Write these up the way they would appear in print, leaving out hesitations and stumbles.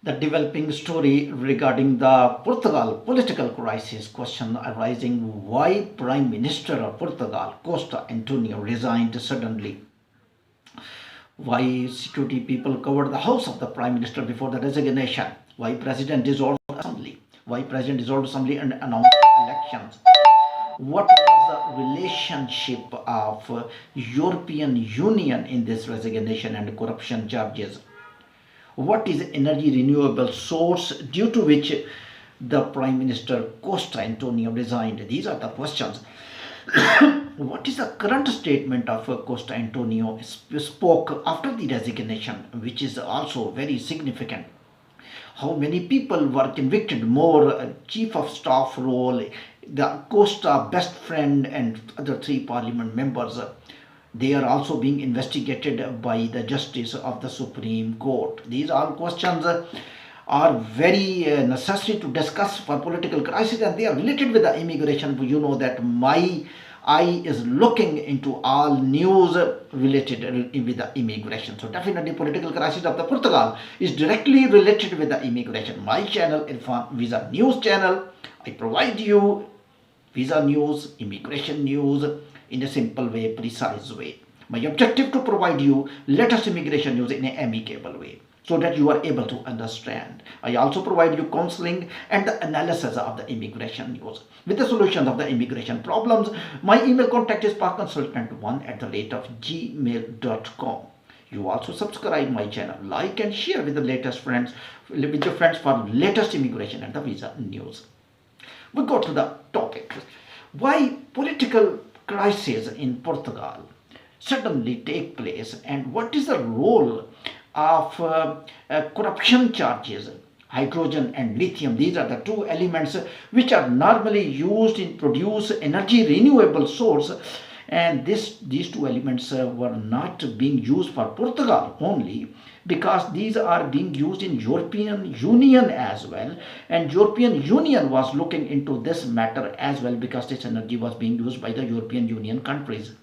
The developing story regarding the Portugal political crisis question arising why Prime Minister of Portugal, Costa Antonio, resigned suddenly. Why security people covered the house of the Prime Minister before the resignation. Why President dissolved Assembly. Why President dissolved Assembly and announced elections. What was the relationship of European Union in this resignation and corruption charges? What is energy renewable source due to which the Prime Minister Costa Antonio resigned? These are the questions. What is the current statement of Costa Antonio spoke after the resignation, which is also very significant? How many people were convicted? More chief of staff role, the Costa best friend and other three parliament members, they are also being investigated by the justice of the Supreme Court. These all questions are very necessary to discuss for political crisis, and they are related with the immigration. You know that my eye is looking into all news related with the immigration. So definitely political crisis of the Portugal is directly related with the immigration. My channel, Irfan Visa News channel, I provide you visa news, immigration news in a simple way, precise way. My objective to provide you latest immigration news in an amicable way, so that you are able to understand. I also provide you counseling and the analysis of the immigration news with the solutions of the immigration problems. My email contact is parkconsultant1@gmail.com. You also subscribe my channel, like and share with the latest friends, with your friends for latest immigration and the visa news. We go to the topic. Why political crisis in Portugal suddenly take place, and what is the role of corruption charges? Hydrogen and lithium, these are the two elements which are normally used in produce energy renewable source, and these two elements were not being used for Portugal only, because these are being used in European Union as well, and European Union was looking into this matter as well, because this energy was being used by the European Union countries.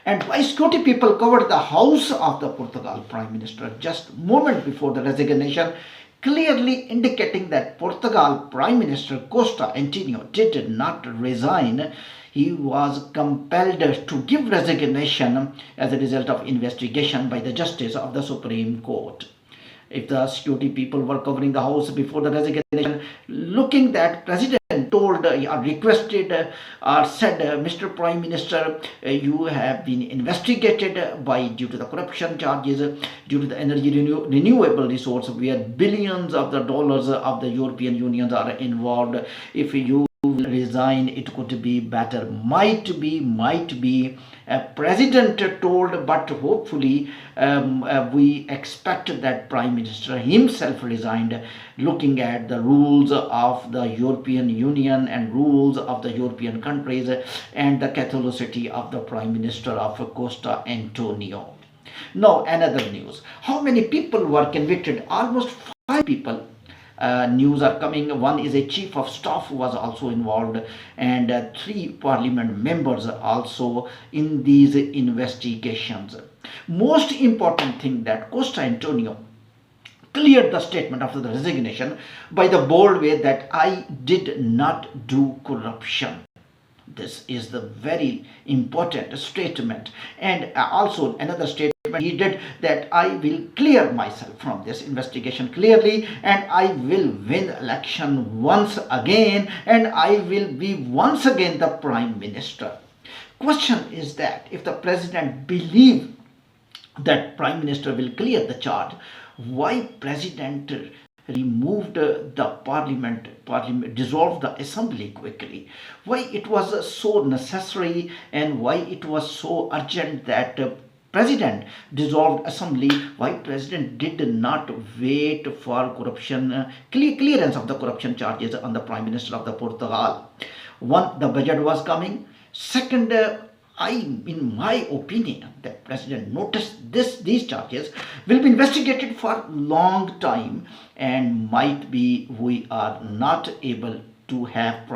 And why security people covered the house of the Portugal Prime Minister just moment before the resignation, clearly indicating that Portugal Prime Minister Costa Antonio did not resign. He was compelled to give resignation as a result of investigation by the justice of the Supreme Court. If the security people were covering the house before the resignation, looking that President told or requested or said, Mr. Prime Minister, you have been investigated by due to the corruption charges, due to the energy renewable resource, where billions of the dollars of the European Union are involved. If you resign, it could be better. Might be president told, but hopefully we expect that Prime Minister himself resigned, looking at the rules of the European Union and rules of the European countries and the Catholicity of the Prime Minister of Costa Antonio. Now another news. How many people were convicted? Almost 5 people. News are coming. One is a chief of staff who was also involved, and 3 parliament members are also in these investigations. Most important thing that Costa Antonio cleared the statement after the resignation by the bold way that I did not do corruption. This is the very important statement. And also another statement he did, that I will clear myself from this investigation clearly, and I will win election once again, and I will be once again the Prime Minister. Question is that if the President believes that Prime Minister will clear the charge, why President removed the parliament, dissolved the assembly quickly? Why it was so necessary, and why it was so urgent that President dissolved assembly? Why President did not wait for corruption, clearance of the corruption charges on the Prime Minister of the Portugal? One, the budget was coming. Second, in my opinion, the President noticed these charges will be investigated for long time, and might be we are not able to have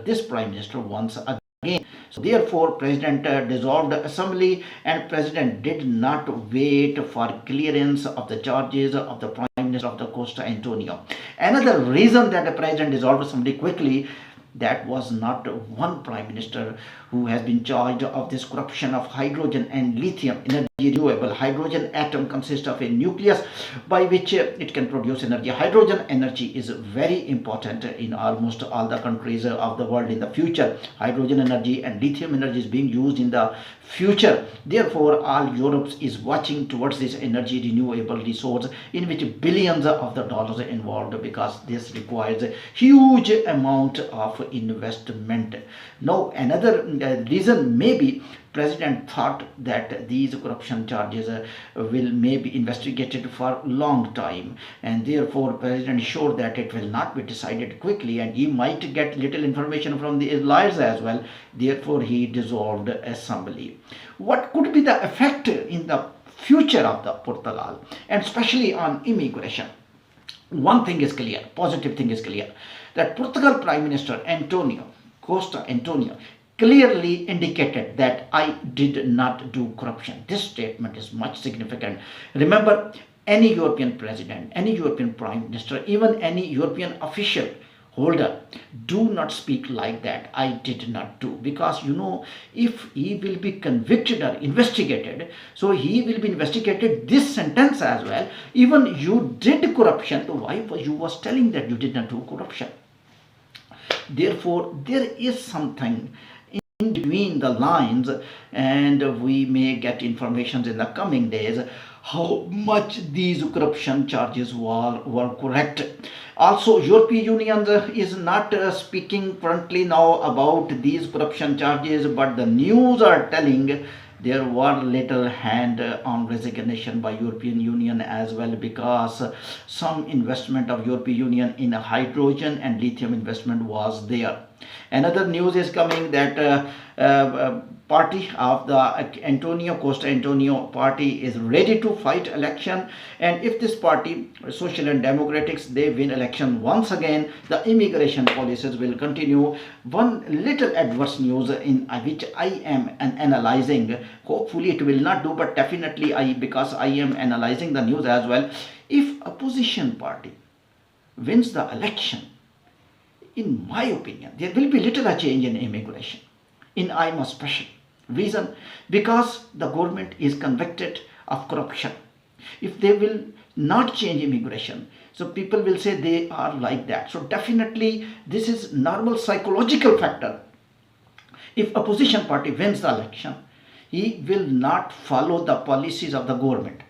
this Prime Minister once again. again. So therefore, President dissolved assembly, and President did not wait for clearance of the charges of the Prime Minister of the Costa Antonio. Another reason that the President dissolved assembly quickly, that was not one prime minister who has been charged of this corruption of hydrogen and lithium energy renewable. Hydrogen atom consists of a nucleus by which it can produce energy. Hydrogen energy is very important in almost all the countries of the world in the future. Hydrogen energy and lithium energy is being used in the future. Therefore, all Europe is watching towards this energy renewable resource, in which billions of the dollars are involved, because this requires a huge amount of investment. Now, another reason maybe President thought that these corruption charges will maybe investigated for long time, and therefore President sure that it will not be decided quickly, and he might get little information from the lawyers as well. Therefore, he dissolved assembly. What could be the effect in the future of the Portugal, and especially on immigration? One thing is clear, positive thing is clear, that Portugal Prime Minister Costa Antonio clearly indicated that I did not do corruption. This statement is much significant. Remember, any European president, any European prime minister, even any European official holder, do not speak like that, I did not do, because if he will be convicted or investigated, so he will be investigated this sentence as well. Even you did corruption, so why you was telling that you did not do corruption? Therefore, there is something in between the lines, and we may get information in the coming days how much these corruption charges were correct. Also, European Union is not speaking currently now about these corruption charges, but the news are telling there were little hand on resignation by European Union as well, because some investment of European Union in hydrogen and lithium investment was there. Another news is coming that party of the Costa Antonio party is ready to fight election, and if this party, Social and Democrats, they win election once again, the immigration policies will continue. One little adverse news in which I am analyzing, hopefully it will not do, but definitely because I am analyzing the news as well. If opposition party wins the election, in my opinion, there will be little a change in immigration, in AIMA special. Reason? Because the government is convicted of corruption. If they will not change immigration, so people will say they are like that. So definitely this is normal psychological factor. If opposition party wins the election, he will not follow the policies of the government.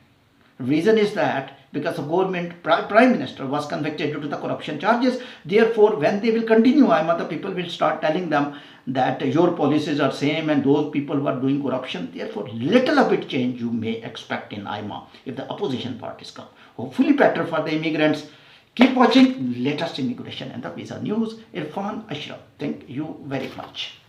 Reason is that because the government prime minister was convicted due to the corruption charges. Therefore, when they will continue AIMA, the people will start telling them that your policies are same and those people who are doing corruption. Therefore, little a bit change you may expect in AIMA if the opposition parties come. Hopefully better for the immigrants. Keep watching latest immigration and the visa news. Irfan, Ashraf. Thank you very much.